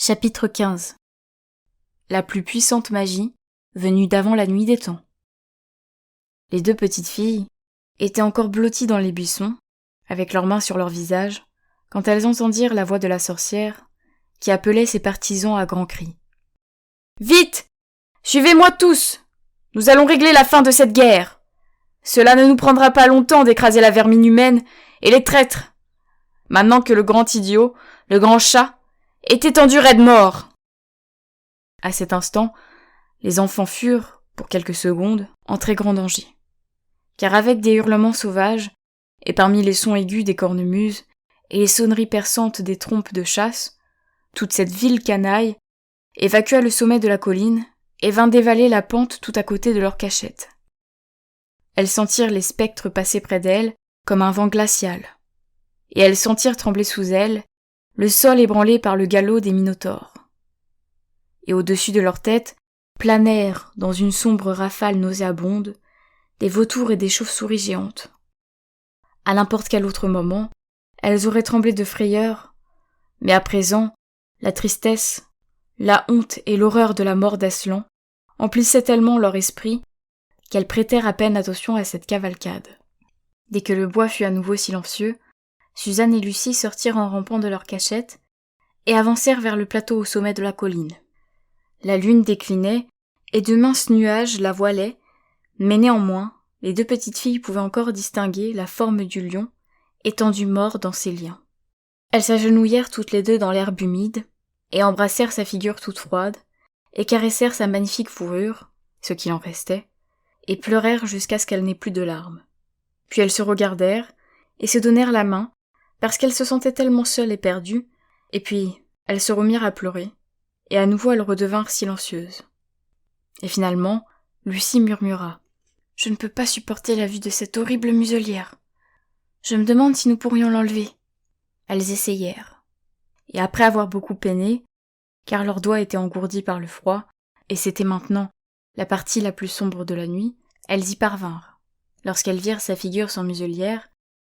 Chapitre 15. La plus puissante magie venue d'avant la nuit des temps. Les deux petites filles étaient encore blotties dans les buissons, avec leurs mains sur leur visage, quand elles entendirent la voix de la sorcière, qui appelait ses partisans à grands cris. « Vite! Suivez-moi tous! Nous allons régler la fin de cette guerre! Cela ne nous prendra pas longtemps d'écraser la vermine humaine et les traîtres! Maintenant que le grand idiot, le grand chat, est étendu raide mort !» À cet instant, les enfants furent, pour quelques secondes, en très grand danger. Car avec des hurlements sauvages, et parmi les sons aigus des cornemuses, et les sonneries perçantes des trompes de chasse, toute cette vile canaille évacua le sommet de la colline et vint dévaler la pente tout à côté de leur cachette. Elles sentirent les spectres passer près d'elles comme un vent glacial, et elles sentirent trembler sous elles le sol ébranlé par le galop des minotaures. Et au-dessus de leur tête planèrent, dans une sombre rafale nauséabonde, des vautours et des chauves-souris géantes. À n'importe quel autre moment, elles auraient tremblé de frayeur, mais à présent, la tristesse, la honte et l'horreur de la mort d'Aslan emplissaient tellement leur esprit qu'elles prêtèrent à peine attention à cette cavalcade. Dès que le bois fut à nouveau silencieux, Suzanne et Lucie sortirent en rampant de leur cachette et avancèrent vers le plateau au sommet de la colline. La lune déclinait et de minces nuages la voilaient, mais néanmoins, les deux petites filles pouvaient encore distinguer la forme du lion, étendu mort dans ses liens. Elles s'agenouillèrent toutes les deux dans l'herbe humide, et embrassèrent sa figure toute froide, et caressèrent sa magnifique fourrure, ce qu'il en restait, et pleurèrent jusqu'à ce qu'elle n'ait plus de larmes. Puis elles se regardèrent, et se donnèrent la main, parce qu'elles se sentaient tellement seules et perdues, et puis elles se remirent à pleurer, et à nouveau elles redevinrent silencieuses. Et finalement, Lucie murmura. « Je ne peux pas supporter la vue de cette horrible muselière. Je me demande si nous pourrions l'enlever. » Elles essayèrent. Et après avoir beaucoup peiné, car leurs doigts étaient engourdis par le froid, et c'était maintenant la partie la plus sombre de la nuit, elles y parvinrent. Lorsqu'elles virent sa figure sans muselière,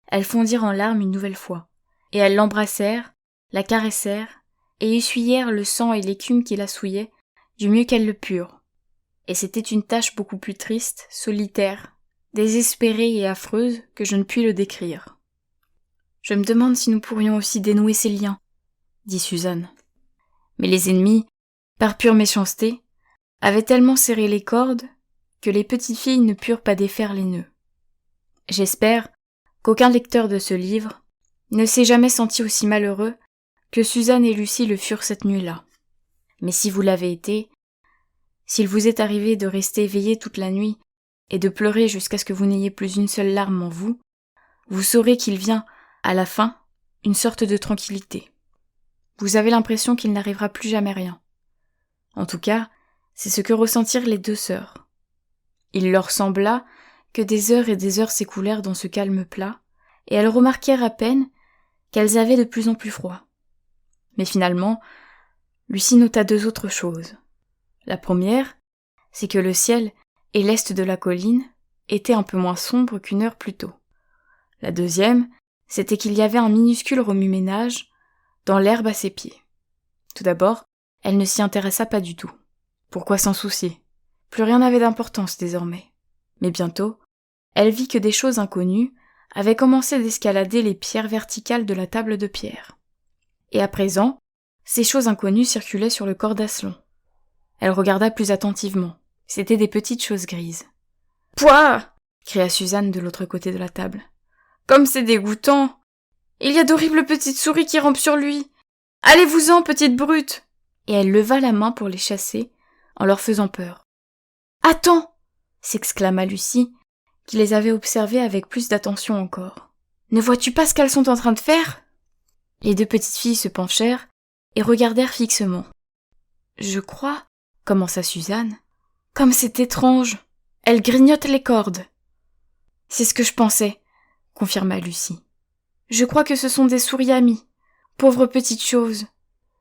elles fondirent en larmes une nouvelle fois, et elles l'embrassèrent, la caressèrent, et essuyèrent le sang et l'écume qui la souillaient du mieux qu'elles le purent. Et c'était une tâche beaucoup plus triste, solitaire, désespérée et affreuse que je ne puis le décrire. « Je me demande si nous pourrions aussi dénouer ces liens, » dit Suzanne. Mais les ennemis, par pure méchanceté, avaient tellement serré les cordes que les petites filles ne purent pas défaire les nœuds. J'espère qu'aucun lecteur de ce livre ne s'est jamais senti aussi malheureux que Suzanne et Lucie le furent cette nuit-là. Mais si vous l'avez été, s'il vous est arrivé de rester éveillé toute la nuit et de pleurer jusqu'à ce que vous n'ayez plus une seule larme en vous, vous saurez qu'il vient, à la fin, une sorte de tranquillité. Vous avez l'impression qu'il n'arrivera plus jamais rien. En tout cas, c'est ce que ressentirent les deux sœurs. Il leur sembla que des heures et des heures s'écoulèrent dans ce calme plat, et elles remarquèrent à peine qu'elles avaient de plus en plus froid. Mais finalement, Lucie nota deux autres choses. La première, c'est que le ciel et l'est de la colline étaient un peu moins sombres qu'une heure plus tôt. La deuxième, c'était qu'il y avait un minuscule remue-ménage dans l'herbe à ses pieds. Tout d'abord, elle ne s'y intéressa pas du tout. Pourquoi s'en soucier ? Plus rien n'avait d'importance désormais. Mais bientôt, elle vit que des choses inconnues avaient commencé d'escalader les pierres verticales de la table de pierre. Et à présent, ces choses inconnues circulaient sur le corps d'Aslan. Elle regarda plus attentivement. C'étaient des petites choses grises. « Pouah !» cria Suzanne de l'autre côté de la table. « Comme c'est dégoûtant ! Il y a d'horribles petites souris qui rampent sur lui. Allez-vous-en, petite brute !» Et elle leva la main pour les chasser, en leur faisant peur. « Attends !» s'exclama Lucie, qui les avait observées avec plus d'attention encore. « Ne vois-tu pas ce qu'elles sont en train de faire ?» Les deux petites filles se penchèrent et regardèrent fixement. « Je crois, » commença Suzanne. « Comme c'est étrange, elles grignotent les cordes. »« C'est ce que je pensais, » confirma Lucie. « Je crois que ce sont des souris amies. Pauvres petites choses.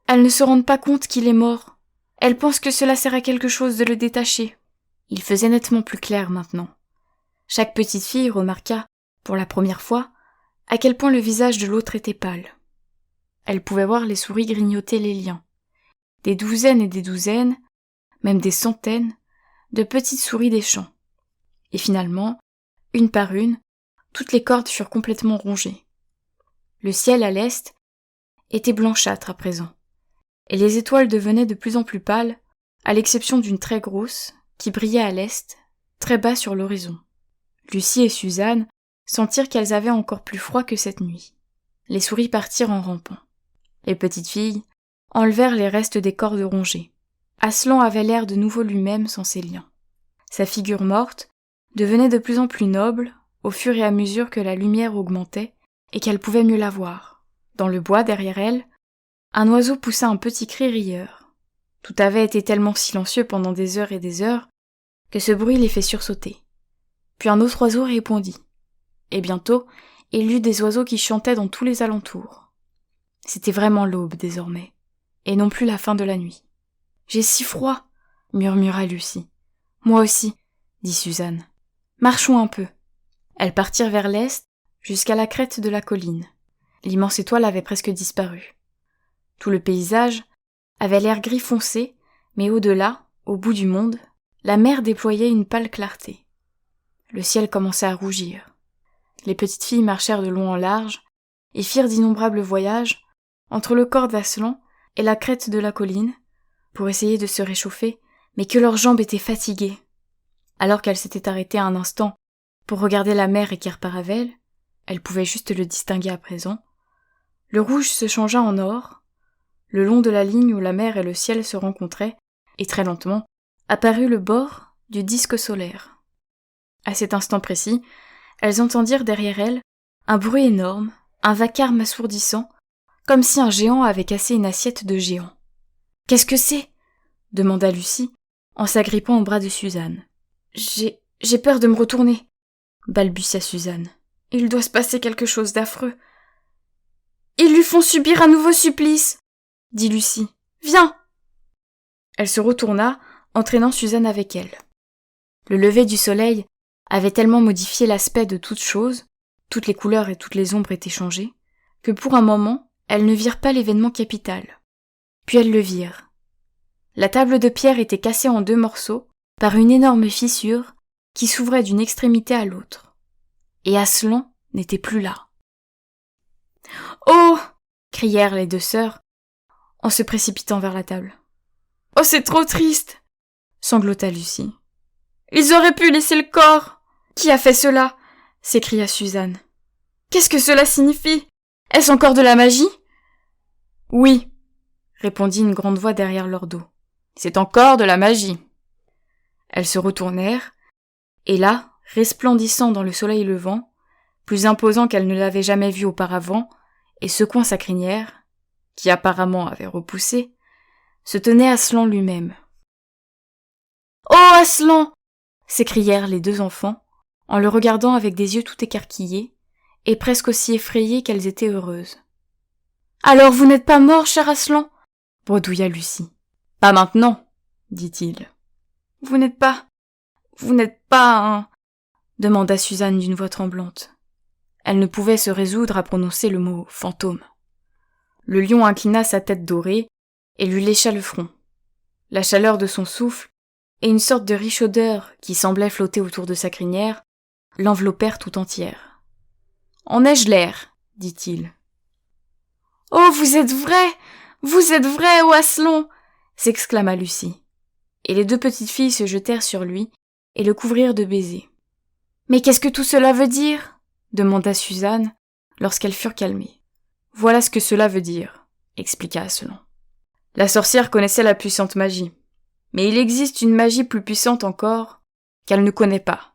Elles ne se rendent pas compte qu'il est mort. Elles pensent que cela sert à quelque chose de le détacher. » Il faisait nettement plus clair maintenant. Chaque petite fille remarqua, pour la première fois, à quel point le visage de l'autre était pâle. Elle pouvait voir les souris grignoter les liens. des douzaines et des douzaines, même des centaines, de petites souris des champs. Et finalement, une par une, toutes les cordes furent complètement rongées. Le ciel à l'est était blanchâtre à présent, et les étoiles devenaient de plus en plus pâles, à l'exception d'une très grosse, qui brillait à l'est, très bas sur l'horizon. Lucie et Suzanne sentirent qu'elles avaient encore plus froid que cette nuit. Les souris partirent en rampant. Les petites filles enlevèrent les restes des cordes rongées. Aslan avait l'air de nouveau lui-même sans ses liens. Sa figure morte devenait de plus en plus noble au fur et à mesure que la lumière augmentait et qu'elle pouvait mieux la voir. Dans le bois derrière elle, un oiseau poussa un petit cri rieur. Tout avait été tellement silencieux pendant des heures et des heures que ce bruit les fait sursauter. Puis un autre oiseau répondit. Et bientôt, il y eut des oiseaux qui chantaient dans tous les alentours. C'était vraiment l'aube désormais, et non plus la fin de la nuit. « J'ai si froid !» murmura Lucie. « Moi aussi !» dit Suzanne. « Marchons un peu. » Elles partirent vers l'est, jusqu'à la crête de la colline. L'immense étoile avait presque disparu. Tout le paysage avait l'air gris foncé, mais au-delà, au bout du monde, la mer déployait une pâle clarté. Le ciel commençait à rougir. Les petites filles marchèrent de long en large et firent d'innombrables voyages entre le corps d'Aslan et la crête de la colline pour essayer de se réchauffer, mais que leurs jambes étaient fatiguées. Alors qu'elles s'étaient arrêtées un instant pour regarder la mer et Kerparavel, elles pouvaient juste le distinguer à présent, le rouge se changea en or, le long de la ligne où la mer et le ciel se rencontraient, et très lentement apparut le bord du disque solaire. À cet instant précis, elles entendirent derrière elles un bruit énorme, un vacarme assourdissant, comme si un géant avait cassé une assiette de géant. « Qu'est-ce que c'est ?» demanda Lucie, en s'agrippant au bras de Suzanne. « J'ai peur de me retourner, » balbutia Suzanne. « Il doit se passer quelque chose d'affreux. »« Ils lui font subir un nouveau supplice !» dit Lucie. « Viens !» Elle se retourna, entraînant Suzanne avec elle. Le lever du soleil avait tellement modifié l'aspect de toutes choses, toutes les couleurs et toutes les ombres étaient changées, que pour un moment, elles ne virent pas l'événement capital. Puis elles le virent. La table de pierre était cassée en 2 morceaux par une énorme fissure qui s'ouvrait d'une extrémité à l'autre. Et Aslan n'était plus là. « Oh !» crièrent les 2 sœurs en se précipitant vers la table. « Oh, c'est trop triste !» sanglota Lucie. « Ils auraient pu laisser le corps !»« Qui a fait cela ?» s'écria Suzanne. « Qu'est-ce que cela signifie ? Est-ce encore de la magie ?»« Oui !» répondit une grande voix derrière leur dos. « C'est encore de la magie !» Elles se retournèrent, et là, resplendissant dans le soleil levant, plus imposant qu'elles ne l'avaient jamais vu auparavant, et secouant sa crinière, qui apparemment avait repoussé, se tenait Aslan lui-même. « Oh, Aslan !» s'écrièrent les 2 enfants, en le regardant avec des yeux tout écarquillés, et presque aussi effrayés qu'elles étaient heureuses. « Alors vous n'êtes pas mort, cher Aslan ?» bredouilla Lucie. « Pas maintenant, » dit-il. « Vous n'êtes pas un... » demanda Suzanne d'une voix tremblante. Elle ne pouvait se résoudre à prononcer le mot « fantôme ». Le lion inclina sa tête dorée et lui lécha le front. La chaleur de son souffle et une sorte de riche odeur qui semblait flotter autour de sa crinière l'enveloppèrent tout entière. « En ai-je l'air ?» dit-il. « Oh, vous êtes vrai, ô Aslan !» s'exclama Lucie. Et les 2 petites filles se jetèrent sur lui et le couvrirent de baisers. « Mais qu'est-ce que tout cela veut dire ?» demanda Suzanne lorsqu'elles furent calmées. « Voilà ce que cela veut dire, » expliqua Aslan. La sorcière connaissait la puissante magie, mais il existe une magie plus puissante encore qu'elle ne connaît pas.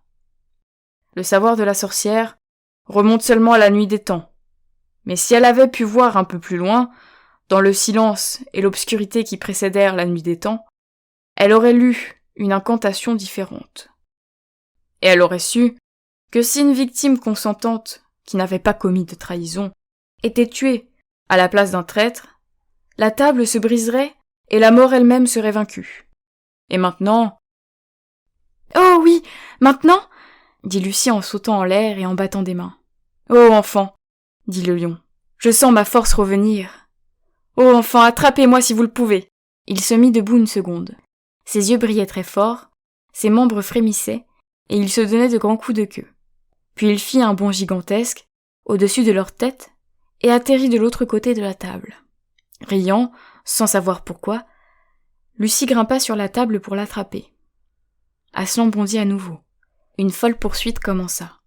Le savoir de la sorcière remonte seulement à la nuit des temps, mais si elle avait pu voir un peu plus loin, dans le silence et l'obscurité qui précédèrent la nuit des temps, elle aurait lu une incantation différente. Et elle aurait su que si une victime consentante, qui n'avait pas commis de trahison, était tuée à la place d'un traître, la table se briserait et la mort elle-même serait vaincue. Et maintenant... « Oh oui, maintenant !» dit Lucie en sautant en l'air et en battant des mains. « Oh enfant !» dit le lion. « Je sens ma force revenir. Oh enfant, attrapez-moi si vous le pouvez. Il se mit debout une seconde. Ses yeux brillaient très fort, ses membres frémissaient, et il se donnait de grands coups de queue. Puis il fit un bond gigantesque, au-dessus de leur tête, et atterrit de l'autre côté de la table. Riant, sans savoir pourquoi, Lucie grimpa sur la table pour l'attraper. Aslan bondit à nouveau. Une folle poursuite commença.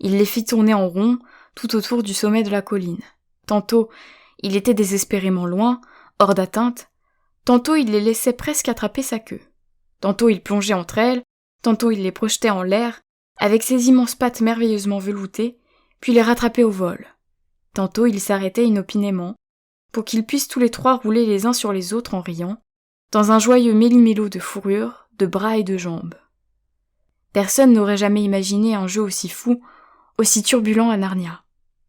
Il les fit tourner en rond tout autour du sommet de la colline. Tantôt, il était désespérément loin, hors d'atteinte, tantôt il les laissait presque attraper sa queue. Tantôt il plongeait entre elles, tantôt il les projetait en l'air, avec ses immenses pattes merveilleusement veloutées, puis les rattrapait au vol. Tantôt il s'arrêtait inopinément, pour qu'ils puissent tous les trois rouler les uns sur les autres en riant, dans un joyeux méli-mélo de fourrure, de bras et de jambes. Personne n'aurait jamais imaginé un jeu aussi fou, aussi turbulent à Narnia.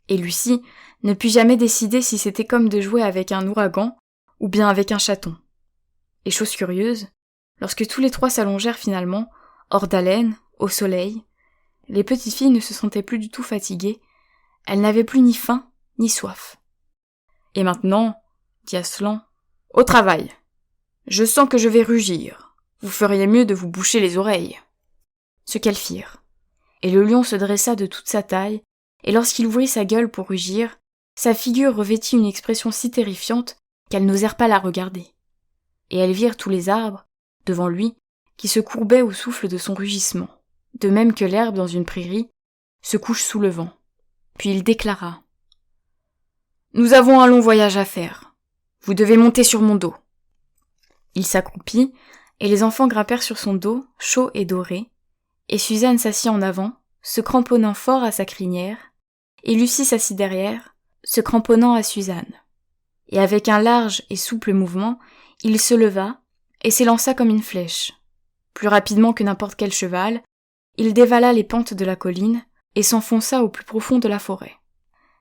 Et Lucie ne put jamais décider si c'était comme de jouer avec un ouragan ou bien avec un chaton. Et chose curieuse, lorsque tous les trois s'allongèrent finalement, hors d'haleine, au soleil, les petites filles ne se sentaient plus du tout fatiguées, elles n'avaient plus ni faim ni soif. « Et maintenant, dit Aslan, au travail. Je sens que je vais rugir. Vous feriez mieux de vous boucher les oreilles. » Ce qu'elles firent. Et le lion se dressa de toute sa taille, et lorsqu'il ouvrit sa gueule pour rugir, sa figure revêtit une expression si terrifiante qu'elles n'osèrent pas la regarder. Et elles virent tous les arbres, devant lui, qui se courbaient au souffle de son rugissement, de même que l'herbe dans une prairie se couche sous le vent. Puis il déclara : « Nous avons un long voyage à faire. Vous devez monter sur mon dos. » Il s'accroupit, et les enfants grimpèrent sur son dos, chaud et doré, et Suzanne s'assit en avant, se cramponnant fort à sa crinière, et Lucie s'assit derrière, se cramponnant à Suzanne. Et avec un large et souple mouvement, il se leva et s'élança comme une flèche. Plus rapidement que n'importe quel cheval, il dévala les pentes de la colline et s'enfonça au plus profond de la forêt.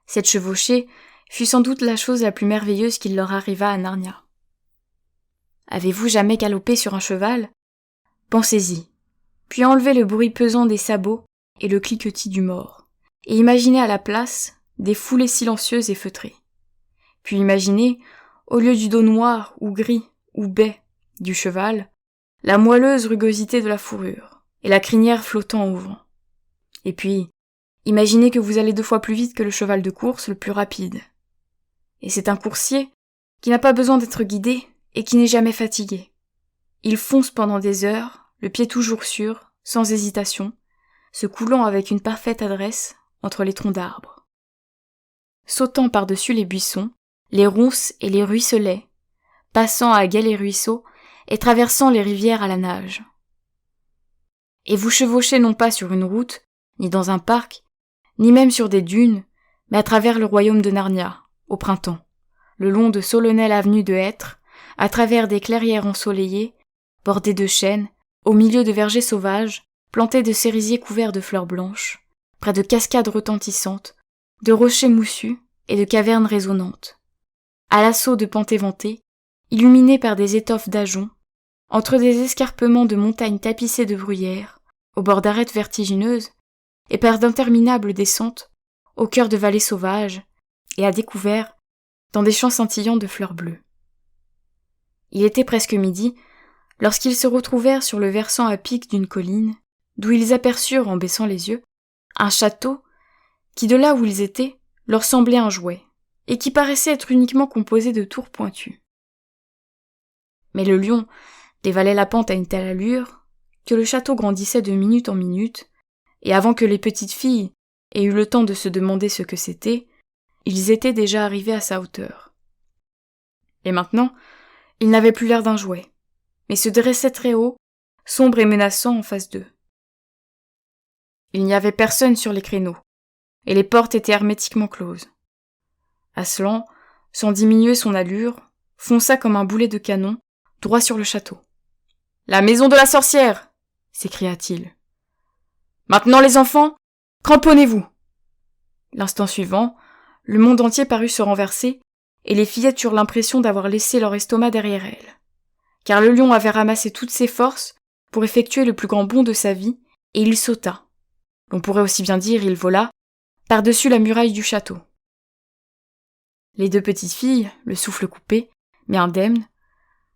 Cette chevauchée fut sans doute la chose la plus merveilleuse qu'il leur arriva à Narnia. Avez-vous jamais galopé sur un cheval ? Pensez-y, puis enlevez le bruit pesant des sabots et le cliquetis du mors, et imaginez à la place des foulées silencieuses et feutrées. Puis imaginez, au lieu du dos noir ou gris ou bai du cheval, la moelleuse rugosité de la fourrure, et la crinière flottant au vent. Et puis, imaginez que vous allez 2 fois plus vite que le cheval de course le plus rapide. Et c'est un coursier qui n'a pas besoin d'être guidé et qui n'est jamais fatigué. Il fonce pendant des heures, le pied toujours sûr, sans hésitation, se coulant avec une parfaite adresse entre les troncs d'arbres. Sautant par-dessus les buissons, les ronces et les ruisselets, passant à galets ruisseaux et traversant les rivières à la nage. Et vous chevauchez non pas sur une route, ni dans un parc, ni même sur des dunes, mais à travers le royaume de Narnia, au printemps, le long de solennelles avenues de hêtres, à travers des clairières ensoleillées, bordées de chênes, au milieu de vergers sauvages, plantés de cerisiers couverts de fleurs blanches, près de cascades retentissantes, de rochers moussus et de cavernes résonnantes, à l'assaut de pentes éventées, illuminées par des étoffes d'ajoncs, entre des escarpements de montagnes tapissées de bruyères, au bord d'arêtes vertigineuses, et par d'interminables descentes, au cœur de vallées sauvages, et à découvert, dans des champs scintillants de fleurs bleues. Il était presque midi, lorsqu'ils se retrouvèrent sur le versant à pic d'une colline, d'où ils aperçurent, en baissant les yeux, un château qui, de là où ils étaient, leur semblait un jouet, et qui paraissait être uniquement composé de tours pointues. Mais le lion dévalait la pente à une telle allure que le château grandissait de minute en minute, et avant que les petites filles aient eu le temps de se demander ce que c'était, ils étaient déjà arrivés à sa hauteur. Et maintenant, il n'avait plus l'air d'un jouet, mais se dressait très haut, sombre et menaçant en face d'eux. Il n'y avait personne sur les créneaux, et les portes étaient hermétiquement closes. Aslan, sans diminuer son allure, fonça comme un boulet de canon, droit sur le château. « La maison de la sorcière !» s'écria-t-il. « Maintenant les enfants, cramponnez-vous !» L'instant suivant, le monde entier parut se renverser, et les fillettes eurent l'impression d'avoir laissé leur estomac derrière elles. Car le lion avait ramassé toutes ses forces pour effectuer le plus grand bond de sa vie, et il sauta. On pourrait aussi bien dire il vola, par-dessus la muraille du château. Les 2 petites filles, le souffle coupé, mais indemnes,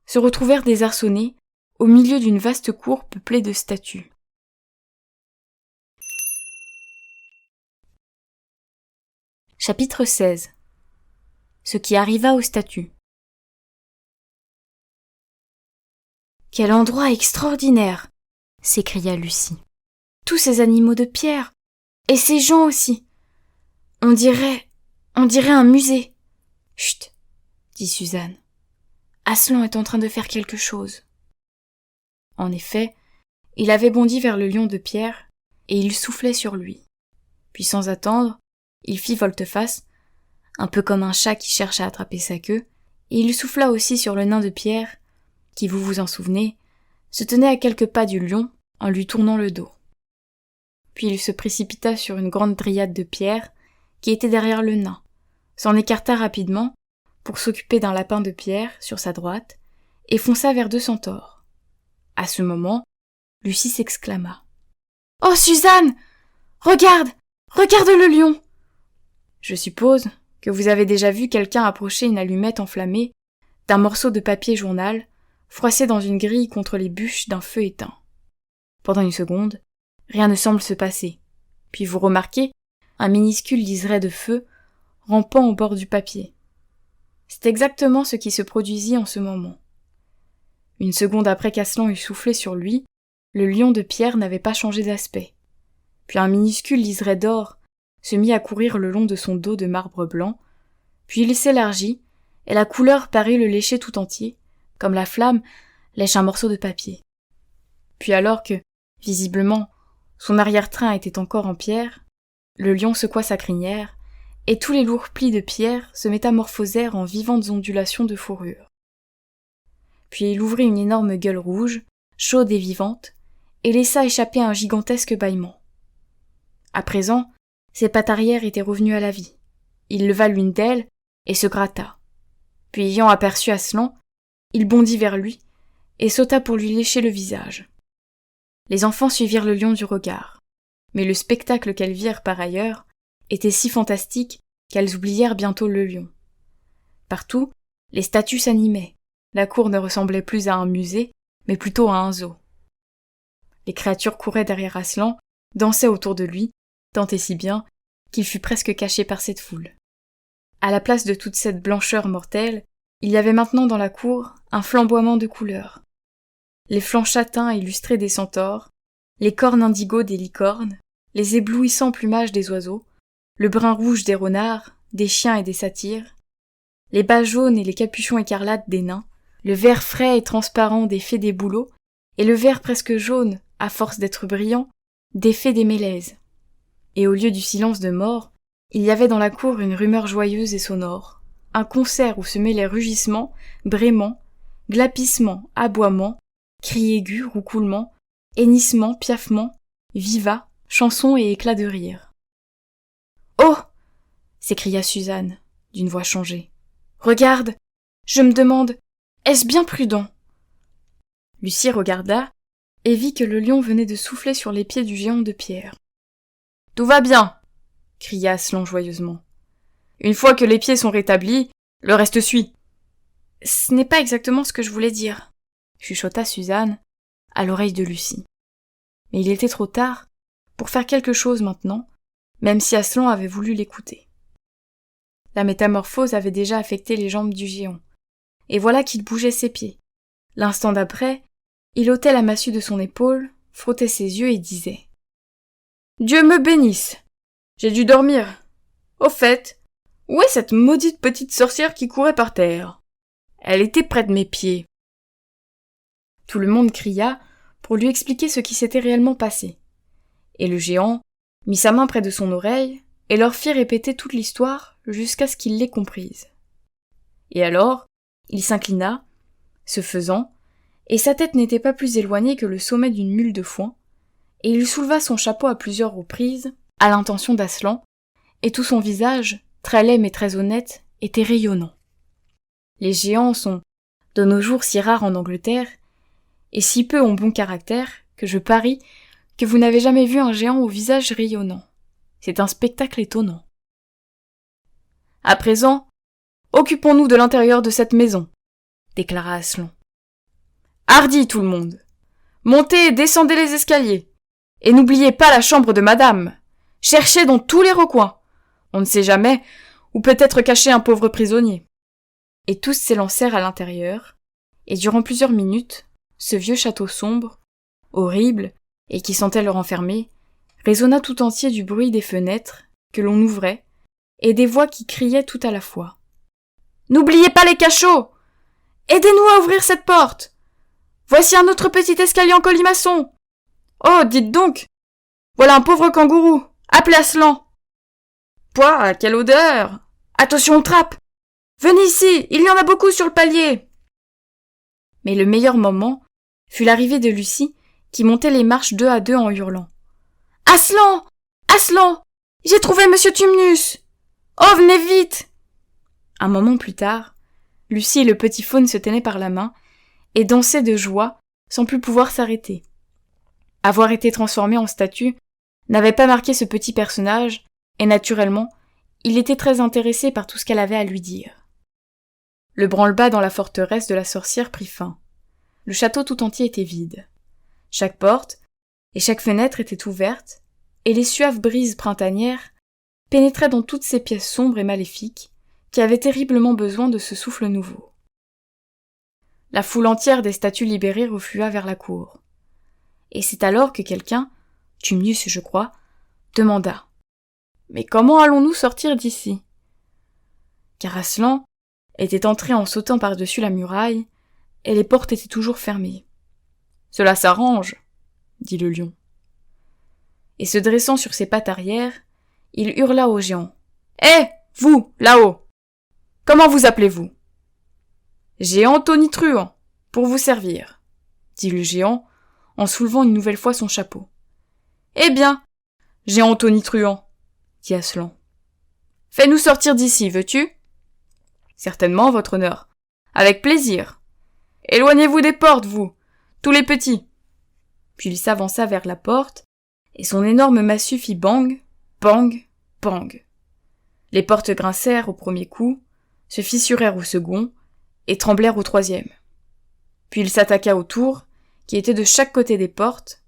se retrouvèrent désarçonnés au milieu d'une vaste cour peuplée de statues. Chapitre 16. Ce qui arriva aux statues. « Quel endroit extraordinaire !» s'écria Lucie. « Tous ces animaux de pierre, et ces gens aussi. On dirait un musée. »« Chut !» dit Suzanne. « Aslan est en train de faire quelque chose. » En effet, il avait bondi vers le lion de pierre, et il soufflait sur lui. Puis sans attendre, il fit volte-face, un peu comme un chat qui cherche à attraper sa queue, et il souffla aussi sur le nain de pierre, qui, vous vous en souvenez, se tenait à quelques pas du lion en lui tournant le dos. Puis il se précipita sur une grande dryade de pierre qui était derrière le nain, s'en écarta rapidement pour s'occuper d'un lapin de pierre sur sa droite et fonça vers deux centaures. À ce moment, Lucie s'exclama. « Oh, Suzanne! Regarde! Regarde le lion !» Je suppose que vous avez déjà vu quelqu'un approcher une allumette enflammée d'un morceau de papier journal froissé dans une grille contre les bûches d'un feu éteint. Pendant une seconde, rien ne semble se passer. Puis vous remarquez un minuscule liseré de feu rampant au bord du papier. C'est exactement ce qui se produisit en ce moment. Une seconde après qu'Aslan eut soufflé sur lui, le lion de pierre n'avait pas changé d'aspect. Puis un minuscule liseré d'or se mit à courir le long de son dos de marbre blanc, puis il s'élargit, et la couleur parut le lécher tout entier, comme la flamme lèche un morceau de papier. Puis alors que, visiblement, son arrière-train était encore en pierre, le lion secoua sa crinière, et tous les lourds plis de pierre se métamorphosèrent en vivantes ondulations de fourrure. Puis il ouvrit une énorme gueule rouge, chaude et vivante, et laissa échapper un gigantesque bâillement. À présent, ses pattes arrière étaient revenues à la vie. Il leva l'une d'elles et se gratta. Puis ayant aperçu Aslan, il bondit vers lui et sauta pour lui lécher le visage. Les enfants suivirent le lion du regard, mais le spectacle qu'elles virent par ailleurs était si fantastique qu'elles oublièrent bientôt le lion. Partout, les statues s'animaient. La cour ne ressemblait plus à un musée, mais plutôt à un zoo. Les créatures couraient derrière Aslan, dansaient autour de lui, tant et si bien qu'il fut presque caché par cette foule. À la place de toute cette blancheur mortelle, il y avait maintenant dans la cour un flamboiement de couleurs. Les flancs châtains illustrés des centaures, les cornes indigo des licornes, les éblouissants plumages des oiseaux, le brun rouge des renards, des chiens et des satyres, les bas jaunes et les capuchons écarlates des nains, le vert frais et transparent des fées des bouleaux, et le vert presque jaune, à force d'être brillant, des fées des mélèzes. Et au lieu du silence de mort, il y avait dans la cour une rumeur joyeuse et sonore, un concert où se mêlaient rugissements, braiements, glapissements, aboiements, cris aigus, roucoulements, hennissements, piaffements, vivats, chansons et éclats de rire. « Oh !» s'écria Suzanne, d'une voix changée. « Regarde, je me demande, est-ce bien prudent ?» Lucie regarda et vit que le lion venait de souffler sur les pieds du géant de pierre. « Tout va bien !» cria Aslan joyeusement. « Une fois que les pieds sont rétablis, le reste suit. »« Ce n'est pas exactement ce que je voulais dire, » chuchota Suzanne à l'oreille de Lucie. Mais il était trop tard pour faire quelque chose maintenant, même si Aslan avait voulu l'écouter. La métamorphose avait déjà affecté les jambes du géant, et voilà qu'il bougeait ses pieds. L'instant d'après, il ôtait la massue de son épaule, frottait ses yeux et disait « Dieu me bénisse! J'ai dû dormir. Au fait, où est cette maudite petite sorcière qui courait par terre? Elle était près de mes pieds. » Tout le monde cria pour lui expliquer ce qui s'était réellement passé. Et le géant mit sa main près de son oreille et leur fit répéter toute l'histoire jusqu'à ce qu'il l'ait comprise. Et alors, il s'inclina, ce faisant, et sa tête n'était pas plus éloignée que le sommet d'une mule de foin, et il souleva son chapeau à plusieurs reprises, à l'intention d'Aslan, et tout son visage, très laid mais très honnête, était rayonnant. Les géants sont, de nos jours, si rares en Angleterre, et si peu ont bon caractère, que je parie que vous n'avez jamais vu un géant au visage rayonnant. C'est un spectacle étonnant. À présent, occupons-nous de l'intérieur de cette maison, déclara Aslan. Hardi tout le monde. Montez et descendez les escaliers. Et n'oubliez pas la chambre de madame. Cherchez dans tous les recoins. On ne sait jamais où peut être caché un pauvre prisonnier. » Et tous s'élancèrent à l'intérieur, et durant plusieurs minutes, ce vieux château sombre, horrible, et qui sentait le renfermer, résonna tout entier du bruit des fenêtres que l'on ouvrait, et des voix qui criaient tout à la fois. « N'oubliez pas les cachots! Aidez-nous à ouvrir cette porte! Voici un autre petit escalier en colimaçon! Oh, dites donc! Voilà un pauvre kangourou! Appelez Aslan! Pouah, quelle odeur! Attention aux trappes! Venez ici, il y en a beaucoup sur le palier! » Mais le meilleur moment fut l'arrivée de Lucie, qui montait les marches 2 à 2 en hurlant. « Aslan! Aslan! J'ai trouvé Monsieur Tumnus! Oh, venez vite !» Un moment plus tard, Lucie et le petit faune se tenaient par la main et dansaient de joie sans plus pouvoir s'arrêter. Avoir été transformé en statue n'avait pas marqué ce petit personnage, et naturellement, il était très intéressé par tout ce qu'elle avait à lui dire. Le branle-bas dans la forteresse de la sorcière prit fin. Le château tout entier était vide. Chaque porte et chaque fenêtre étaient ouvertes, et les suaves brises printanières pénétraient dans toutes ces pièces sombres et maléfiques qui avaient terriblement besoin de ce souffle nouveau. La foule entière des statues libérées reflua vers la cour. Et c'est alors que quelqu'un, Tumnus je crois, demanda « Mais comment allons-nous sortir d'ici » Car Aslan était entré en sautant par-dessus la muraille, et les portes étaient toujours fermées. « Cela s'arrange, » dit le lion. Et se dressant sur ses pattes arrière, il hurla au géant. « Hé, vous, là-haut! Comment vous appelez-vous »« Géant tonitruant, pour vous servir, » dit le géant, en soulevant une nouvelle fois son chapeau. « Eh bien, géant tonitruant, » dit Aslan. « Fais-nous sortir d'ici, veux-tu » ? « Certainement, votre honneur. Avec plaisir. Éloignez-vous des portes, vous, tous les petits. » Puis il s'avança vers la porte, et son énorme massue fit bang, bang, bang. Les portes grincèrent au premier coup, se fissurèrent au second, et tremblèrent au troisième. Puis il s'attaqua aux tours, qui étaient de chaque côté des portes,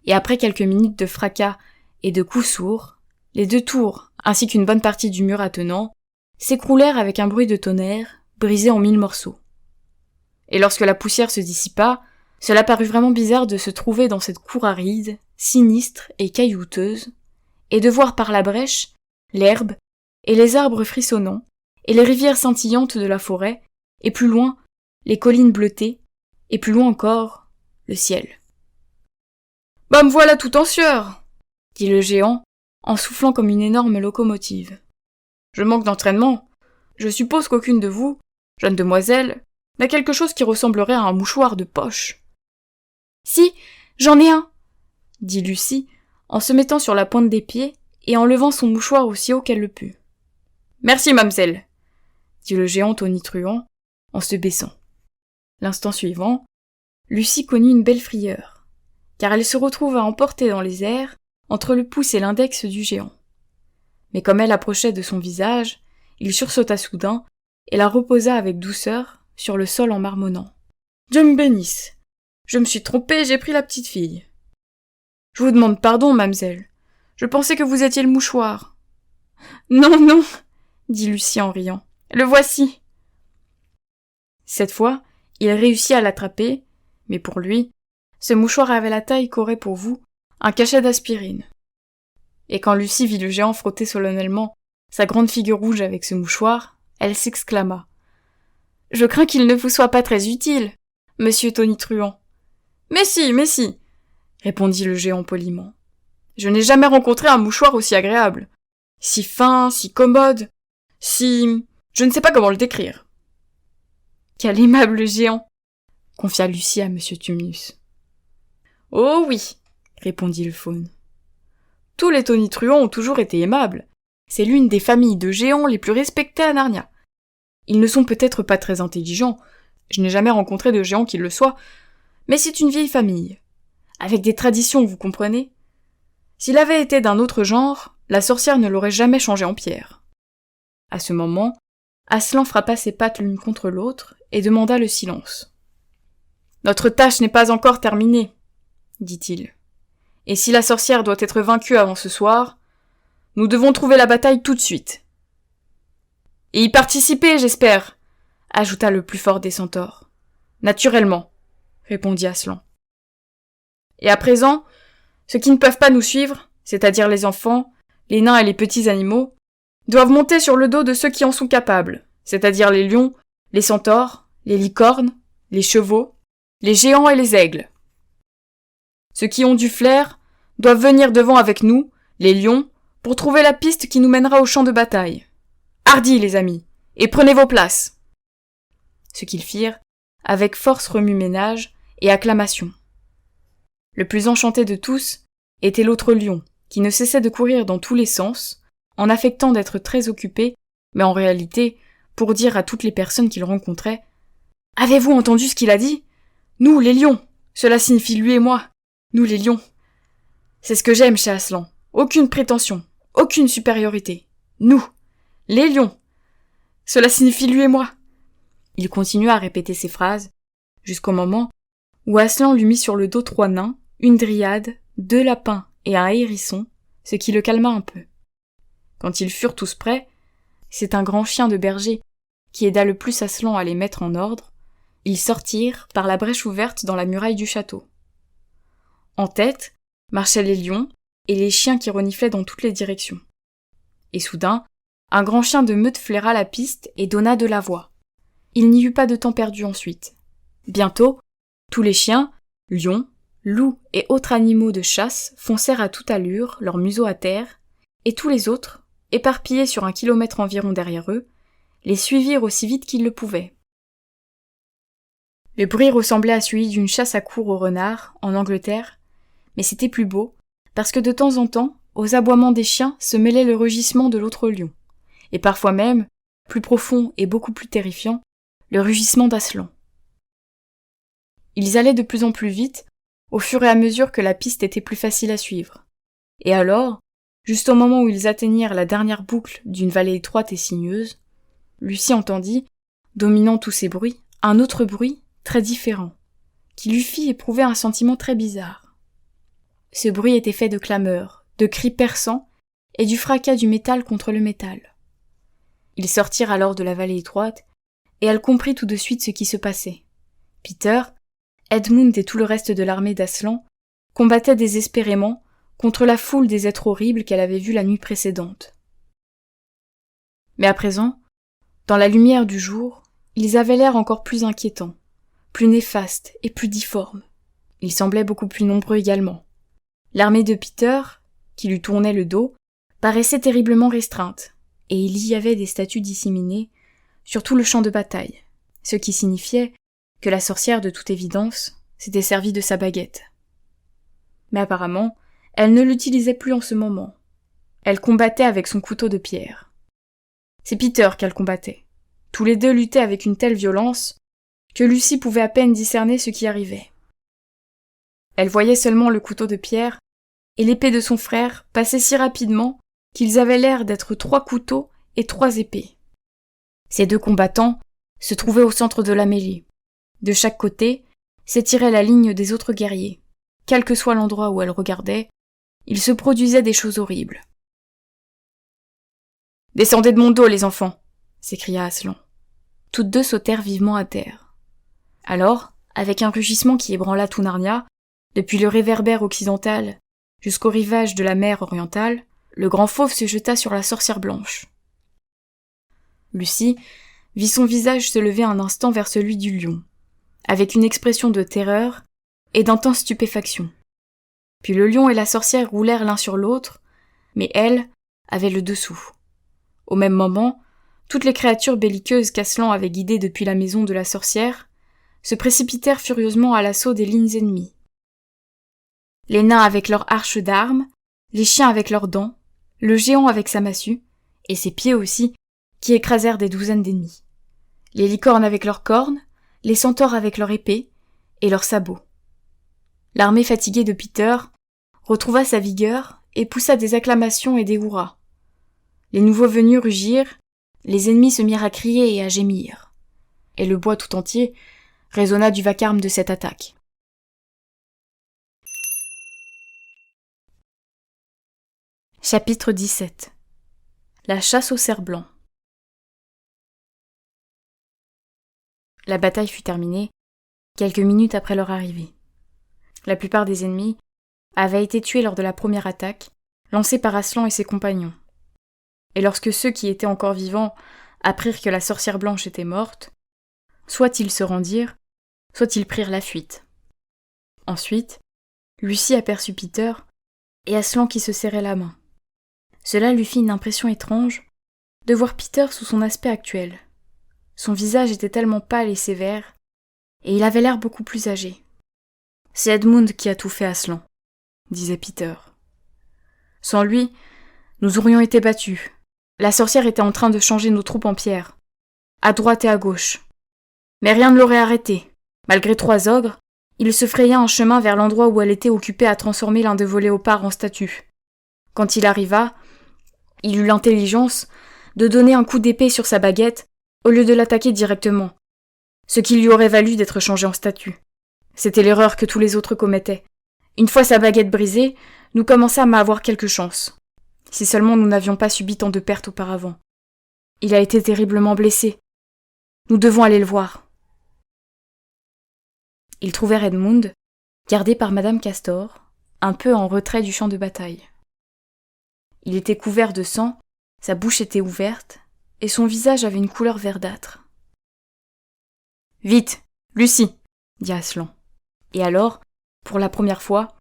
et après quelques minutes de fracas et de coups sourds, les 2 tours, ainsi qu'une bonne partie du mur attenant, s'écroulèrent avec un bruit de tonnerre, brisés en 1000 morceaux. Et lorsque la poussière se dissipa, cela parut vraiment bizarre de se trouver dans cette cour aride, sinistre et caillouteuse, et de voir par la brèche l'herbe et les arbres frissonnants, et les rivières scintillantes de la forêt, et plus loin, les collines bleutées, et plus loin encore, le ciel. « Bah me voilà tout en sueur !» dit le géant, en soufflant comme une énorme locomotive. « Je manque d'entraînement. Je suppose qu'aucune de vous, jeune demoiselle, n'a quelque chose qui ressemblerait à un mouchoir de poche. »« Si, j'en ai un !» dit Lucie, en se mettant sur la pointe des pieds et en levant son mouchoir aussi haut qu'elle le put. « Merci, mamselle !» dit le géant tonitruant, en se baissant. L'instant suivant, Lucie connut une belle frayeur, car elle se retrouva emportée dans les airs entre le pouce et l'index du géant. Mais comme elle approchait de son visage, il sursauta soudain et la reposa avec douceur sur le sol en marmonnant. « Dieu me bénisse! Je me suis trompé, j'ai pris la petite fille. »« Je vous demande pardon, mamselle. Je pensais que vous étiez le mouchoir. »« Non, non !» dit Lucie en riant. « Le voici !» Cette fois, il réussit à l'attraper, mais pour lui, ce mouchoir avait la taille qu'aurait pour vous un cachet d'aspirine. Et quand Lucie vit le géant frotter solennellement sa grande figure rouge avec ce mouchoir, elle s'exclama. « Je crains qu'il ne vous soit pas très utile, monsieur tonitruant. »« Mais si, répondit le géant poliment. « Je n'ai jamais rencontré un mouchoir aussi agréable. Si fin, si commode, si... je ne sais pas comment le décrire. » « Quel aimable géant !» confia Lucie à monsieur Tumnus. « Oh oui, répondit le faune. Tous les tonitruants ont toujours été aimables. C'est l'une des familles de géants les plus respectées à Narnia. Ils ne sont peut-être pas très intelligents, je n'ai jamais rencontré de géant qui le soit, mais c'est une vieille famille, avec des traditions, vous comprenez. S'il avait été d'un autre genre, la sorcière ne l'aurait jamais changé en pierre. » À ce moment, Aslan frappa ses pattes l'une contre l'autre et demanda le silence. Notre tâche n'est pas encore terminée, dit-il. Et si la sorcière doit être vaincue avant ce soir, nous devons trouver la bataille tout de suite. Et y participer, j'espère, ajouta le plus fort des centaures. Naturellement, répondit Aslan. Et à présent, ceux qui ne peuvent pas nous suivre, c'est-à-dire les enfants, les nains et les petits animaux, doivent monter sur le dos de ceux qui en sont capables, c'est-à-dire les lions, les centaures, les licornes, les chevaux, les géants et les aigles. Ceux qui ont du flair doivent venir devant avec nous, les lions, pour trouver la piste qui nous mènera au champ de bataille. Hardi, les amis, et prenez vos places. Ce qu'ils firent, avec force remue-ménage et acclamation. Le plus enchanté de tous était l'autre lion, qui ne cessait de courir dans tous les sens, en affectant d'être très occupé, mais en réalité, pour dire à toutes les personnes qu'il rencontrait « Avez-vous entendu ce qu'il a dit ? Nous, les lions, cela signifie lui et moi, nous les lions. C'est ce que j'aime chez Aslan, aucune prétention, aucune supériorité. Nous, les lions, cela signifie lui et moi. » Il continua à répéter ces phrases, jusqu'au moment où Aslan lui mit sur le dos 3 nains, une dryade, 2 lapins et un hérisson, ce qui le calma un peu. Quand ils furent tous prêts, c'est un grand chien de berger qui aida le plus Aslan à les mettre en ordre, ils sortirent par la brèche ouverte dans la muraille du château. En tête marchaient les lions et les chiens qui reniflaient dans toutes les directions. Et soudain, un grand chien de meute flaira la piste et donna de la voix. Il n'y eut pas de temps perdu ensuite. Bientôt, tous les chiens, lions, loups et autres animaux de chasse foncèrent à toute allure, leur museau à terre, et tous les autres, éparpillés sur 1 kilomètre environ derrière eux, les suivirent aussi vite qu'ils le pouvaient. Le bruit ressemblait à celui d'une chasse à courre au renard, en Angleterre, mais c'était plus beau, parce que de temps en temps, aux aboiements des chiens se mêlait le rugissement de l'autre lion, et parfois même, plus profond et beaucoup plus terrifiant, le rugissement d'Aslan. Ils allaient de plus en plus vite, au fur et à mesure que la piste était plus facile à suivre. Et alors, juste au moment où ils atteignirent la dernière boucle d'une vallée étroite et sinueuse, Lucie entendit, dominant tous ces bruits, un autre bruit, très différent, qui lui fit éprouver un sentiment très bizarre. Ce bruit était fait de clameurs, de cris perçants et du fracas du métal contre le métal. Ils sortirent alors de la vallée étroite, et elle comprit tout de suite ce qui se passait. Peter, Edmund et tout le reste de l'armée d'Aslan combattaient désespérément contre la foule des êtres horribles qu'elle avait vus la nuit précédente. Mais à présent, dans la lumière du jour, ils avaient l'air encore plus inquiétants, plus néfastes et plus difformes. Ils semblaient beaucoup plus nombreux également. L'armée de Peter, qui lui tournait le dos, paraissait terriblement restreinte, et il y avait des statues disséminées sur tout le champ de bataille, ce qui signifiait que la sorcière, de toute évidence, s'était servie de sa baguette. Mais apparemment, elle ne l'utilisait plus en ce moment. Elle combattait avec son couteau de pierre. C'est Peter qu'elle combattait. Tous les deux luttaient avec une telle violence que Lucie pouvait à peine discerner ce qui arrivait. Elle voyait seulement le couteau de pierre et l'épée de son frère passer si rapidement qu'ils avaient l'air d'être 3 couteaux et 3 épées. Ces 2 combattants se trouvaient au centre de la mêlée. De chaque côté s'étirait la ligne des autres guerriers. Quel que soit l'endroit où elle regardait, il se produisait des choses horribles. « Descendez de mon dos, les enfants !» s'écria Aslan. Toutes 2 sautèrent vivement à terre. Alors, avec un rugissement qui ébranla tout Narnia, depuis le réverbère occidental jusqu'au rivage de la mer orientale, le grand fauve se jeta sur la sorcière blanche. Lucie vit son visage se lever un instant vers celui du lion, avec une expression de terreur et d'intense stupéfaction. Puis le lion et la sorcière roulèrent l'un sur l'autre, mais elle avait le dessous. Au même moment, toutes les créatures belliqueuses qu'Aslan avait guidées depuis la maison de la sorcière se précipitèrent furieusement à l'assaut des lignes ennemies. Les nains avec leurs arches d'armes, les chiens avec leurs dents, le géant avec sa massue, et ses pieds aussi, qui écrasèrent des douzaines d'ennemis. Les licornes avec leurs cornes, les centaures avec leurs épées et leurs sabots. L'armée fatiguée de Peter retrouva sa vigueur et poussa des acclamations et des hurrahs. Les nouveaux venus rugirent, les ennemis se mirent à crier et à gémir. Et le bois tout entier résonna du vacarme de cette attaque. Chapitre 17. La chasse au cerf-blanc. La bataille fut terminée quelques minutes après leur arrivée. La plupart des ennemis avaient été tués lors de la première attaque, lancée par Aslan et ses compagnons. Et lorsque ceux qui étaient encore vivants apprirent que la sorcière blanche était morte, soit ils se rendirent, soit ils prirent la fuite. Ensuite, Lucie aperçut Peter et Aslan qui se serraient la main. Cela lui fit une impression étrange de voir Peter sous son aspect actuel. Son visage était tellement pâle et sévère, et il avait l'air beaucoup plus âgé. « C'est Edmund qui a tout fait, Aslan, » disait Peter. « Sans lui, nous aurions été battus. La sorcière était en train de changer nos troupes en pierre, à droite et à gauche. Mais rien ne l'aurait arrêté. Malgré 3 ogres, il se fraya un chemin vers l'endroit où elle était occupée à transformer l'un de vos léopards en statue. Quand il arriva, il eut l'intelligence de donner un coup d'épée sur sa baguette au lieu de l'attaquer directement, ce qui lui aurait valu d'être changé en statue. C'était l'erreur que tous les autres commettaient. Une fois sa baguette brisée, nous commençâmes à avoir quelque chance. Si seulement nous n'avions pas subi tant de pertes auparavant. Il a été terriblement blessé. Nous devons aller le voir. » Ils trouvèrent Edmund, gardé par Madame Castor, un peu en retrait du champ de bataille. Il était couvert de sang, sa bouche était ouverte, et son visage avait une couleur verdâtre. « Vite, Lucie !» dit Aslan. Et alors, pour la première fois,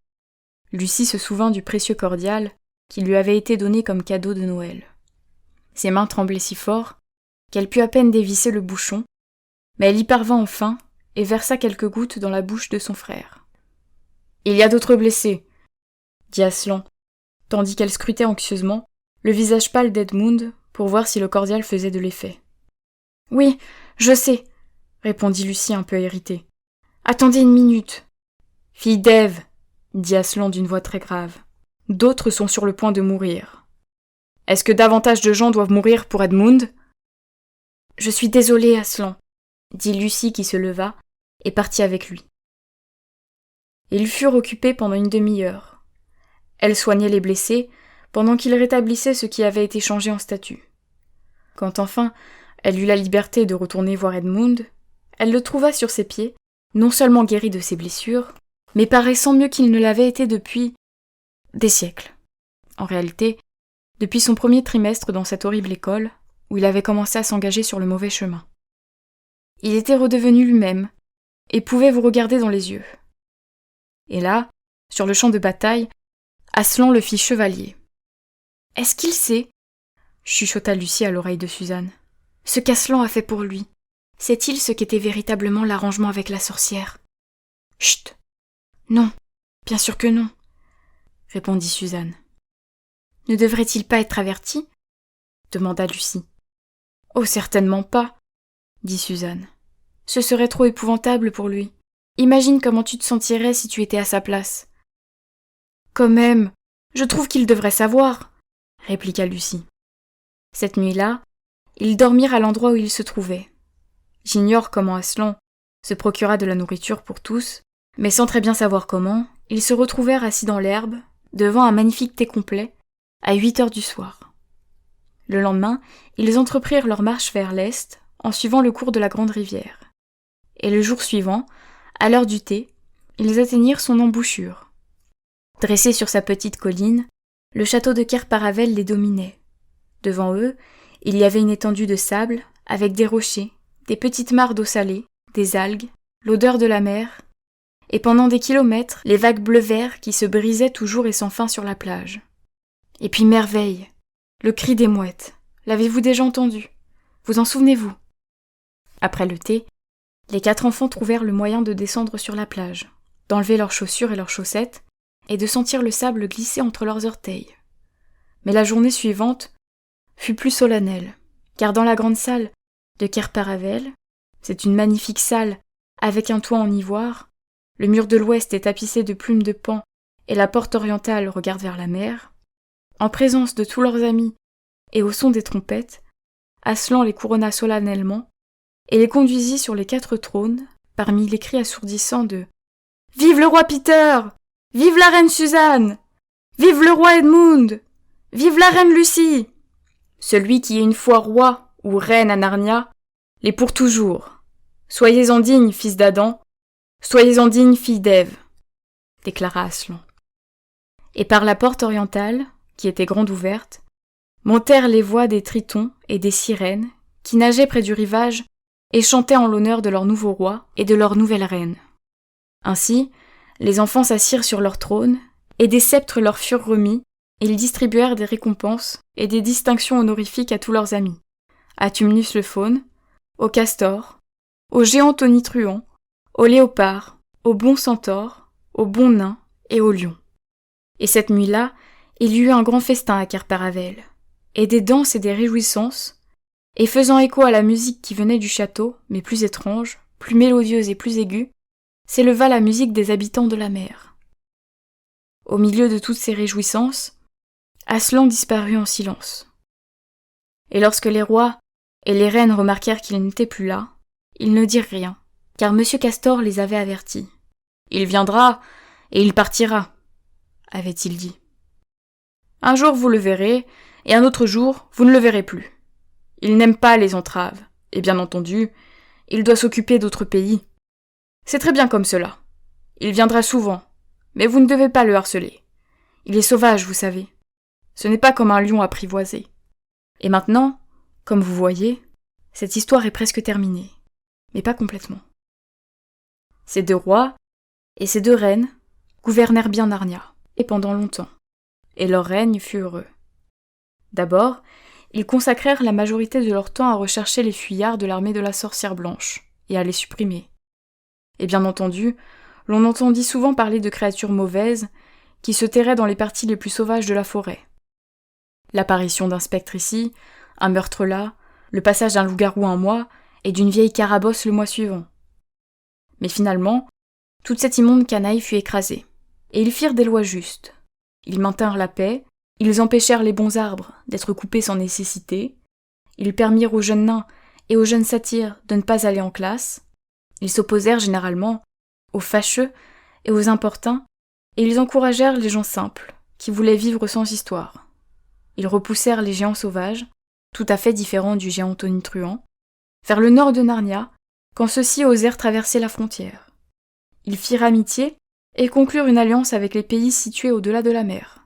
Lucie se souvint du précieux cordial qui lui avait été donné comme cadeau de Noël. Ses mains tremblaient si fort qu'elle put à peine dévisser le bouchon, mais elle y parvint enfin et versa quelques gouttes dans la bouche de son frère. « Il y a d'autres blessés, » dit Aslan, tandis qu'elle scrutait anxieusement le visage pâle d'Edmund pour voir si le cordial faisait de l'effet. « Oui, je sais, » répondit Lucie un peu irritée. « Attendez une minute. »« Fille d'Ève, » dit Aslan d'une voix très grave. « D'autres sont sur le point de mourir. Est-ce que davantage de gens doivent mourir pour Edmund ?»« Je suis désolée, Aslan, » dit Lucie qui se leva et partit avec lui. Ils furent occupés pendant une demi-heure. Elle soignait les blessés, pendant qu'il rétablissait ce qui avait été changé en statue. Quand enfin elle eut la liberté de retourner voir Edmund, elle le trouva sur ses pieds, non seulement guéri de ses blessures, mais paraissant mieux qu'il ne l'avait été depuis des siècles. En réalité, depuis son premier trimestre dans cette horrible école, où il avait commencé à s'engager sur le mauvais chemin. Il était redevenu lui-même, et pouvait vous regarder dans les yeux. Et là, sur le champ de bataille, Aslan le fit chevalier. « Est-ce qu'il sait, » chuchota Lucie à l'oreille de Suzanne, « ce qu'Aslan a fait pour lui? Sait-il ce qu'était véritablement l'arrangement avec la sorcière ?»« Chut ! Non, bien sûr que non, » répondit Suzanne. « Ne devrait-il pas être averti ?» demanda Lucie. « Oh, certainement pas, » dit Suzanne. « Ce serait trop épouvantable pour lui. Imagine comment tu te sentirais si tu étais à sa place. »« Quand même, je trouve qu'il devrait savoir, » répliqua Lucie. Cette nuit-là, ils dormirent à l'endroit où ils se trouvaient. J'ignore comment Aslan se procura de la nourriture pour tous, mais sans très bien savoir comment, ils se retrouvèrent assis dans l'herbe, devant un magnifique thé complet, à 8 heures du soir. Le lendemain, ils entreprirent leur marche vers l'est, en suivant le cours de la grande rivière. Et le jour suivant, à l'heure du thé, ils atteignirent son embouchure. Dressé sur sa petite colline, le château de Kerparavel les dominait. Devant eux, il y avait une étendue de sable, avec des rochers, des petites mares d'eau salée, des algues, l'odeur de la mer, et pendant des kilomètres, les vagues bleu-vert qui se brisaient toujours et sans fin sur la plage. Et puis merveille, le cri des mouettes. L'avez-vous déjà entendu? Vous en souvenez-vous? Après le thé, les 4 enfants trouvèrent le moyen de descendre sur la plage, d'enlever leurs chaussures et leurs chaussettes, et de sentir le sable glisser entre leurs orteils. Mais la journée suivante fut plus solennelle, car dans la grande salle de Kerparavel, c'est une magnifique salle avec un toit en ivoire, le mur de l'ouest est tapissé de plumes de paon et la porte orientale regarde vers la mer, en présence de tous leurs amis et au son des trompettes, Aslan les couronna solennellement et les conduisit sur les 4 trônes parmi les cris assourdissants de « Vive le roi Peter! Vive la reine Suzanne! Vive le roi Edmund! Vive la reine Lucie! Celui qui est une fois roi ou reine à Narnia, l'est pour toujours. Soyez-en dignes, fils d'Adam, soyez-en dignes, filles d'Ève, déclara Aslan. Et par la porte orientale, qui était grande ouverte, montèrent les voix des tritons et des sirènes qui nageaient près du rivage et chantaient en l'honneur de leur nouveau roi et de leur nouvelle reine. Ainsi, les enfants s'assirent sur leur trône, et des sceptres leur furent remis, et ils distribuèrent des récompenses et des distinctions honorifiques à tous leurs amis, à Tumnus le faune, au castor, au géant tonitruant, au léopard, au bon centaure, au bon nain et au lion. Et cette nuit-là, il y eut un grand festin à Kerparavel, et des danses et des réjouissances, et faisant écho à la musique qui venait du château, mais plus étrange, plus mélodieuse et plus aiguë, s'éleva la musique des habitants de la mer. Au milieu de toutes ces réjouissances, Aslan disparut en silence. Et lorsque les rois et les reines remarquèrent qu'il n'était plus là, ils ne dirent rien, car M. Castor les avait avertis. « Il viendra et il partira », avait-il dit. « Un jour vous le verrez, et un autre jour vous ne le verrez plus. Il n'aime pas les entraves, et bien entendu, il doit s'occuper d'autres pays. C'est très bien comme cela. Il viendra souvent, mais vous ne devez pas le harceler. Il est sauvage, vous savez. Ce n'est pas comme un lion apprivoisé. Et maintenant, comme vous voyez, cette histoire est presque terminée, mais pas complètement. Ces deux rois et ces deux reines gouvernèrent bien Narnia, et pendant longtemps, et leur règne fut heureux. D'abord, ils consacrèrent la majorité de leur temps à rechercher les fuyards de l'armée de la sorcière blanche, et à les supprimer. Et bien entendu, l'on entendit souvent parler de créatures mauvaises qui se terraient dans les parties les plus sauvages de la forêt. L'apparition d'un spectre ici, un meurtre là, le passage d'un loup-garou un mois, et d'une vieille carabosse le mois suivant. Mais finalement, toute cette immonde canaille fut écrasée, et ils firent des lois justes. Ils maintinrent la paix, ils empêchèrent les bons arbres d'être coupés sans nécessité, ils permirent aux jeunes nains et aux jeunes satyres de ne pas aller en classe, ils s'opposèrent généralement aux fâcheux et aux importuns, et ils encouragèrent les gens simples, qui voulaient vivre sans histoire. Ils repoussèrent les géants sauvages, tout à fait différents du géant tonitruant, vers le nord de Narnia, quand ceux-ci osèrent traverser la frontière. Ils firent amitié et conclurent une alliance avec les pays situés au-delà de la mer.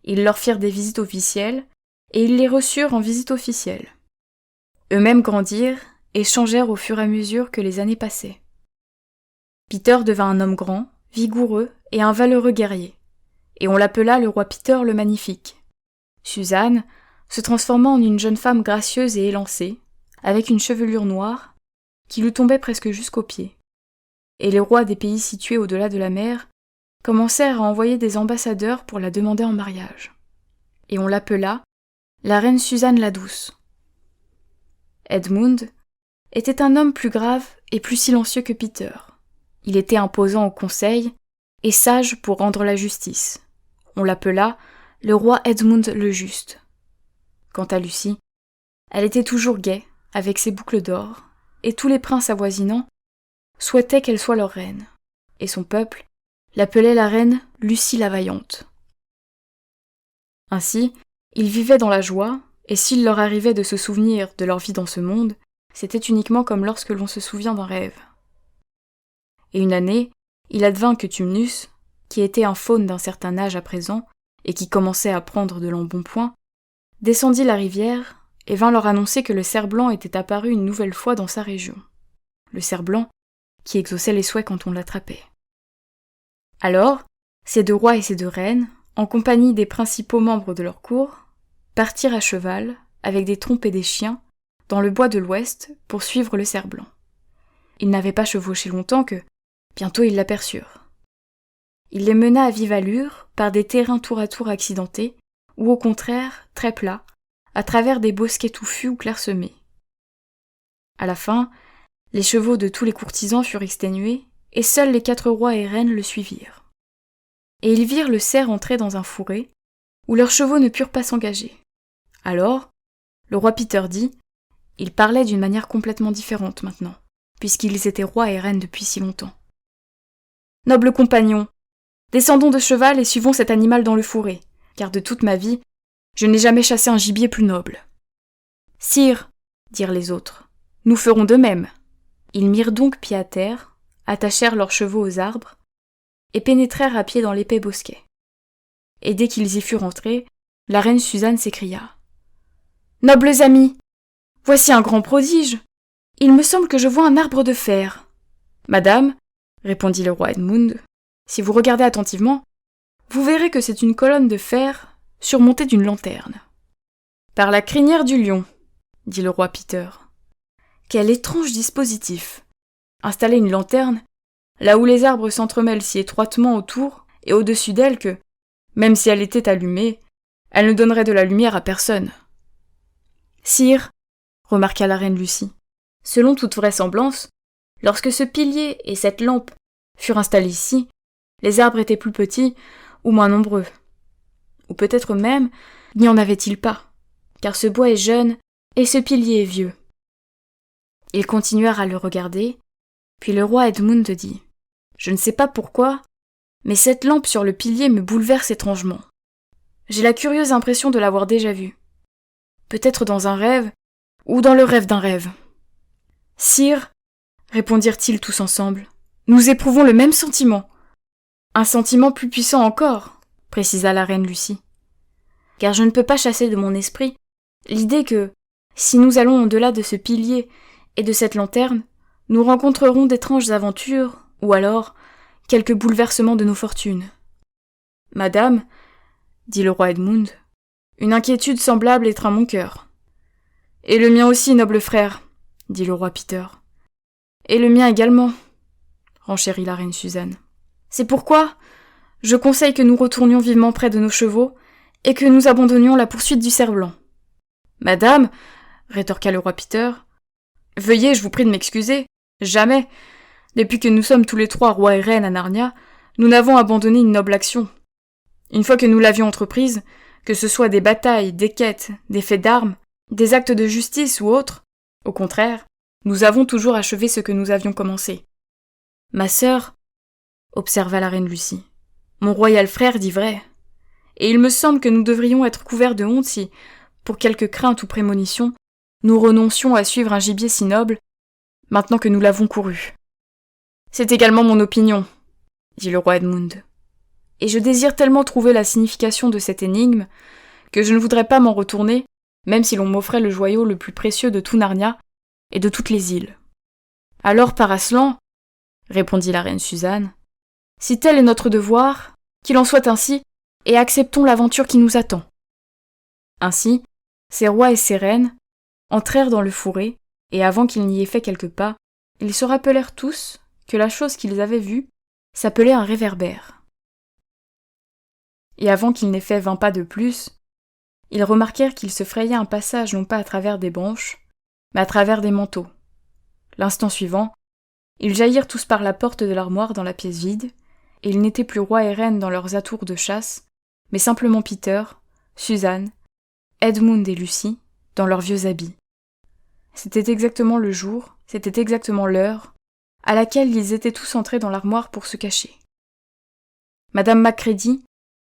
Ils leur firent des visites officielles, et ils les reçurent en visite officielle. Eux-mêmes grandirent et changèrent au fur et à mesure que les années passaient. Peter devint un homme grand, vigoureux et un valeureux guerrier, et on l'appela le roi Peter le Magnifique. Suzanne se transforma en une jeune femme gracieuse et élancée, avec une chevelure noire qui lui tombait presque jusqu'aux pieds. Et les rois des pays situés au-delà de la mer commencèrent à envoyer des ambassadeurs pour la demander en mariage. Et on l'appela la reine Suzanne la Douce. Edmund était un homme plus grave et plus silencieux que Peter. Il était imposant au conseil et sage pour rendre la justice. On l'appela le roi Edmund le Juste. Quant à Lucie, elle était toujours gaie, avec ses boucles d'or, et tous les princes avoisinants souhaitaient qu'elle soit leur reine, et son peuple l'appelait la reine Lucie la Vaillante. Ainsi, ils vivaient dans la joie, et s'il leur arrivait de se souvenir de leur vie dans ce monde, c'était uniquement comme lorsque l'on se souvient d'un rêve. Et une année, il advint que Tumnus, qui était un faune d'un certain âge à présent, et qui commençait à prendre de l'embonpoint, descendit la rivière et vint leur annoncer que le cerf blanc était apparu une nouvelle fois dans sa région. Le cerf blanc qui exauçait les souhaits quand on l'attrapait. Alors, ces deux rois et ces deux reines, en compagnie des principaux membres de leur cour, partirent à cheval, avec des trompes et des chiens, dans le bois de l'ouest pour suivre le cerf blanc. Ils n'avaient pas chevauché longtemps que, bientôt ils l'aperçurent. Il les mena à vive allure par des terrains tour à tour accidentés, ou au contraire très plats, à travers des bosquets touffus ou clairsemés. À la fin, les chevaux de tous les courtisans furent exténués, et seuls les 4 rois et reines le suivirent. Et ils virent le cerf entrer dans un fourré, où leurs chevaux ne purent pas s'engager. Alors, le roi Peter dit, il parlait d'une manière complètement différente maintenant, puisqu'ils étaient rois et reines depuis si longtemps. Nobles compagnons, descendons de cheval et suivons cet animal dans le fourré, car de toute ma vie, je n'ai jamais chassé un gibier plus noble. Sire, dirent les autres, nous ferons de même. Ils mirent donc pied à terre, attachèrent leurs chevaux aux arbres, et pénétrèrent à pied dans l'épais bosquet. Et dès qu'ils y furent entrés, la reine Suzanne s'écria. « Nobles amis, voici un grand prodige. Il me semble que je vois un arbre de fer. »« Madame, répondit le roi Edmund, si vous regardez attentivement, vous verrez que c'est une colonne de fer surmontée d'une lanterne. »« Par la crinière du lion, dit le roi Peter. Quel étrange dispositif. Installer une lanterne là où les arbres s'entremêlent si étroitement autour et au-dessus d'elle que, même si elle était allumée, elle ne donnerait de la lumière à personne. Sire, remarqua la reine Lucie, selon toute vraisemblance, lorsque ce pilier et cette lampe furent installés ici, les arbres étaient plus petits ou moins nombreux. Ou peut-être même n'y en avait-il pas, car ce bois est jeune et ce pilier est vieux. Ils continuèrent à le regarder, puis le roi Edmund dit « Je ne sais pas pourquoi, mais cette lampe sur le pilier me bouleverse étrangement. J'ai la curieuse impression de l'avoir déjà vue. Peut-être dans un rêve, ou dans le rêve d'un rêve. »« Sire, répondirent-ils tous ensemble, nous éprouvons le même sentiment. »« Un sentiment plus puissant encore, précisa la reine Lucie. Car je ne peux pas chasser de mon esprit l'idée que, si nous allons au-delà de ce pilier et de cette lanterne, nous rencontrerons d'étranges aventures, ou alors quelques bouleversements de nos fortunes. Madame, dit le roi Edmund, une inquiétude semblable étreint mon cœur. Et le mien aussi, noble frère, dit le roi Peter. Et le mien également, renchérit la reine Suzanne. C'est pourquoi je conseille que nous retournions vivement près de nos chevaux et que nous abandonnions la poursuite du cerf-blanc. Madame, rétorqua le roi Peter, veuillez, je vous prie de m'excuser, jamais, depuis que nous sommes tous les trois rois et reines à Narnia, nous n'avons abandonné une noble action. Une fois que nous l'avions entreprise, que ce soit des batailles, des quêtes, des faits d'armes, des actes de justice ou autres, au contraire, nous avons toujours achevé ce que nous avions commencé. Ma sœur, observa la reine Lucie, mon royal frère dit vrai, et il me semble que nous devrions être couverts de honte si, pour quelque crainte ou prémonition, nous renoncions à suivre un gibier si noble, maintenant que nous l'avons couru. C'est également mon opinion, dit le roi Edmund, et je désire tellement trouver la signification de cette énigme que je ne voudrais pas m'en retourner, même si l'on m'offrait le joyau le plus précieux de tout Narnia et de toutes les îles. Alors, par Aslan, répondit la reine Suzanne, si tel est notre devoir, qu'il en soit ainsi, et acceptons l'aventure qui nous attend. Ainsi, ces rois et ces reines entrèrent dans le fourré, et avant qu'ils n'y aient fait quelques pas, ils se rappelèrent tous que la chose qu'ils avaient vue s'appelait un réverbère. Et avant qu'ils n'aient fait 20 pas de plus, ils remarquèrent qu'ils se frayaient un passage non pas à travers des branches, mais à travers des manteaux. L'instant suivant, ils jaillirent tous par la porte de l'armoire dans la pièce vide, et ils n'étaient plus rois et reines dans leurs atours de chasse, mais simplement Peter, Suzanne, Edmund et Lucie, dans leurs vieux habits. C'était exactement le jour, c'était exactement l'heure, à laquelle ils étaient tous entrés dans l'armoire pour se cacher. Madame Macready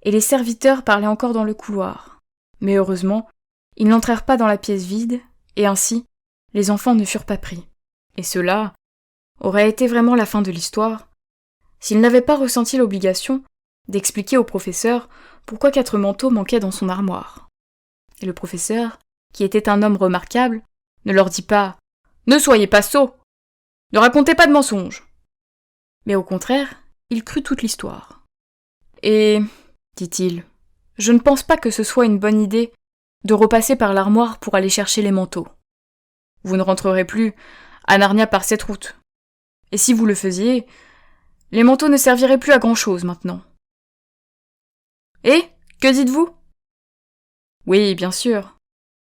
et les serviteurs parlaient encore dans le couloir, mais heureusement, ils n'entrèrent pas dans la pièce vide, et ainsi, les enfants ne furent pas pris. Et cela aurait été vraiment la fin de l'histoire, s'ils n'avaient pas ressenti l'obligation d'expliquer au professeur pourquoi 4 manteaux manquaient dans son armoire. Et le professeur, qui était un homme remarquable, ne leur dit pas « Ne soyez pas sots, ne racontez pas de mensonges !» Mais au contraire, il crut toute l'histoire. « Et, dit-il, je ne pense pas que ce soit une bonne idée de repasser par l'armoire pour aller chercher les manteaux. Vous ne rentrerez plus à Narnia par cette route. Et si vous le faisiez, les manteaux ne serviraient plus à grand-chose maintenant. Et, que dites-vous ? Oui, bien sûr.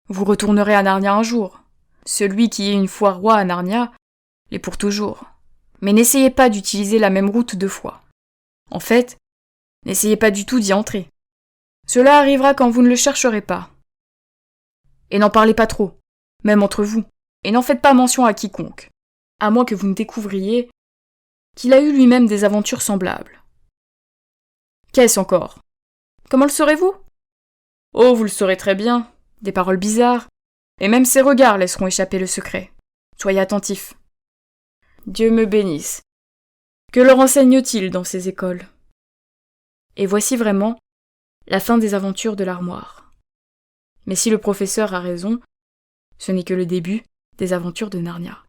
Vous retournerez à Narnia un jour. Celui qui est une fois roi à Narnia l'est pour toujours. Mais n'essayez pas d'utiliser la même route 2 fois. En fait, n'essayez pas du tout d'y entrer. Cela arrivera quand vous ne le chercherez pas. Et n'en parlez pas trop, même entre vous, et n'en faites pas mention à quiconque. à moins que vous ne découvriez qu'il a eu lui-même des aventures semblables. Qu'est-ce encore? Comment le saurez-vous? Oh, vous le saurez très bien. Des paroles bizarres, et même ses regards laisseront échapper le secret. Soyez attentifs. Dieu me bénisse. Que leur enseigne-t-il dans ces écoles? Et voici vraiment la fin des aventures de l'armoire. Mais si le professeur a raison, ce n'est que le début des aventures de Narnia.